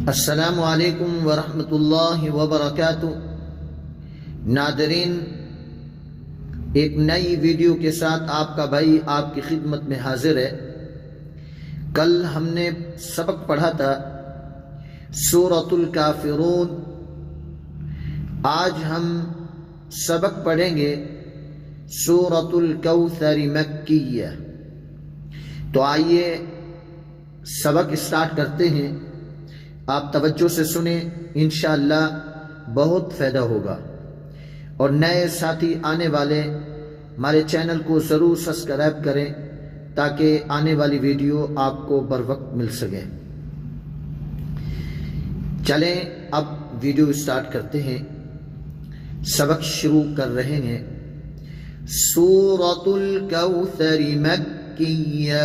अस्सलामु अलैकुम वरहमतुल्लाहि वबरकातुह। नादरीन, एक नई वीडियो के साथ आपका भाई आपकी खिदमत में हाजिर है। कल हमने सबक पढ़ा था सूरतुल काफिरून। आज हम सबक पढ़ेंगे सूरतुल कौसर मक्किया। तो आइए सबक स्टार्ट करते हैं। आप तवज्जो से सुने, इंशाअल्लाह बहुत फ़ायदा होगा। और नए साथी आने वाले हमारे चैनल को ज़रूर सब्सक्राइब करें ताकि आने वाली वीडियो आपको बर वक्त मिल सके। चलें अब वीडियो स्टार्ट करते हैं। सबक शुरू कर रहे हैं। सूरतुल कौसर मक्किया।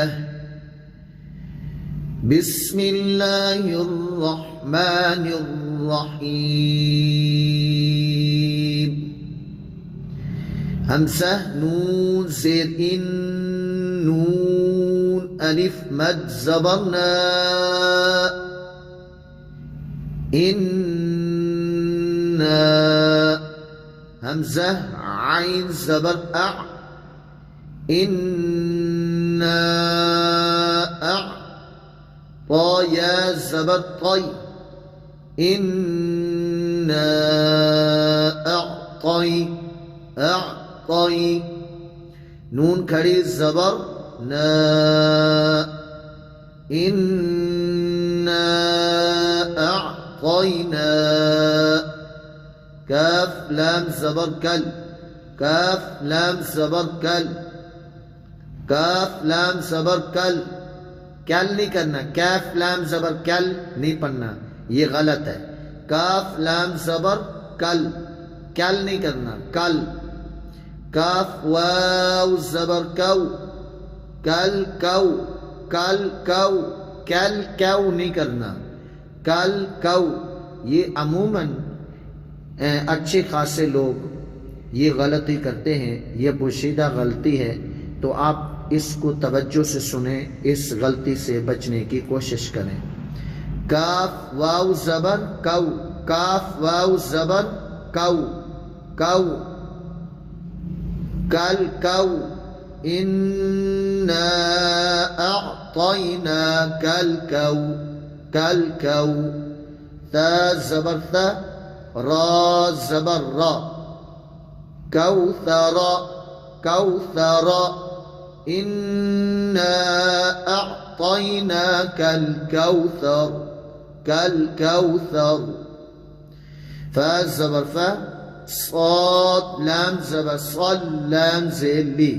बिस्मिल्लाहिर्रहमानिर्रहीम। हमज़ा नून ज़ेर इन नून अलिफ मद ज़बर ना इन्ना। हमज़ा आइन ज़बर अ इन्ना अ। तो या ज़बर तय इन्ना अअतय अअतय। नून खड़ी ज़बर ना इन्ना अअतयना। काफ लाम ज़बर कल काफ लाम ज़बर कल काफ लाम ज़बर कल। कल नहीं करना, कैफ लाम ज़बर कल नहीं पढ़ना, ये गलत है। काफ लाम ज़बर कल, कल नहीं करना, कल। काफ वाव ज़बर कौ कल कौ कल कौ। कल कौ नहीं करना, कल कौ। ये अमूमन अच्छे खासे लोग ये गलती करते हैं, ये पोशीदा गलती है। तो आप इसको तवज्जो से सुने, इस गलती से बचने की कोशिश करें। काफ वाव ज़बर कौ काफ वाव ज़बर कौ कौ कल कौ। इन्ना अअतयना कल कौ कल कौ। ता ज़बर ता रा ज़बर रा कौसरा कौसरा। इन्ना अअतयनाकल कौसर कल कौसर। फा ज़बर फा साद लाम ज़बर सल लाम ज़ेर ली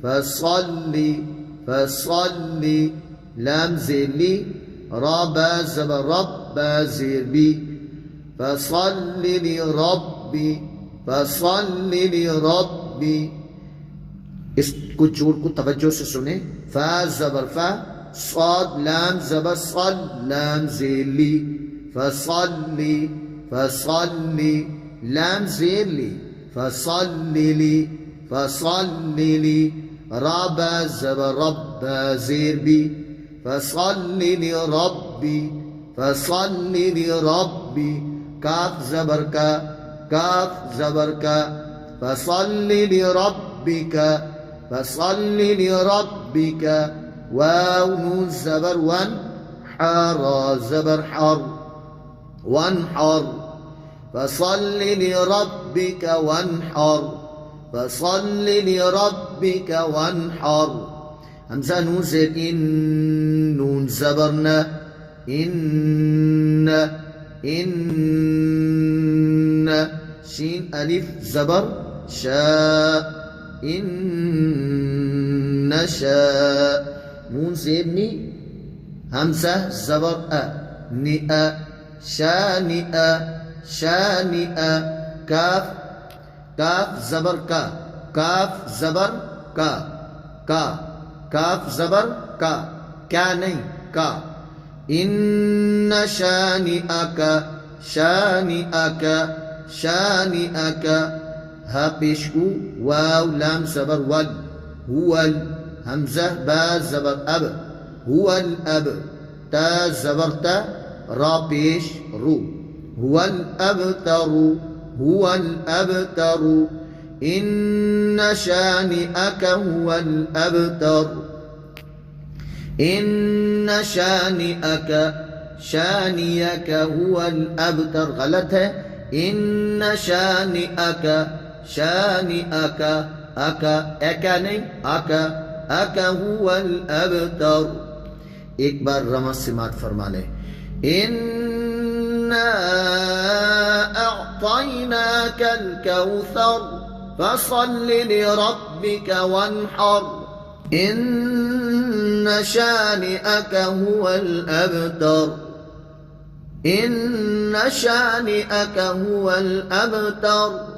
फसल्ली फसल्ली लाम ज़ेर ली। रा बा ज़बर रब बा ज़ेर बी फसल्ली लिरब्बी फसल्ली लिरब्बी। इसको जोड़ को तवज्जो से सुने। फा ज़बर फा साद लाम ज़बर सल लाम ज़ेर ली फसल्ली फसल्ली लाम ज़ेर ली फसल्ली ली फसल्ली ली। रा बा ज़बर रब बा ज़ेर बी फसल्ली लिरब्बी फसल्ली लिरब्बी। काफ ज़बर का काफ ज़बर का फसल्ली लिरब्बिका फसल्ली लिरब्बिका। वाव नून ज़बर वन हारा ज़बर हर वनहर फसल्ली लिरब्बिका वनहर फसल्ली लिरब्बिका वनहर। हमज़ा नून ज़ेर इन नून ज़बर ना इन्न इन्न। शीन अलिफ ज़बर शा इन्न शा। नून ज़ेर नी हमज़ा ज़बर अ नि अ शानि अ शानि अ। काफ काफ ज़बर का काफ ज़बर का का काफ ज़बर का क्या नहीं का। इन्न शानि अका शानि अका शानि अका। हा पेशकू वाव लाम ज़बर वल हुवल। हमज़ा बा ज़बर अब हुवल अब। ता ज़बर ता را पेश रू हुवल अबतरू हुवल अबतरू इन्न शानिअक हुवल अबतर इन्न शानिअक हुवल अबतर गलत है इन्न शानिअक अका एका नहीं अका हुवल अबतर एक बार रमस से मात फरमा ले इन्ना अअतैनाकल कौसर फसल्लि लिरब्बिका वन्हर इन्न शानिअक हुवल अबतर इन्न शानिअक हुवल अबतर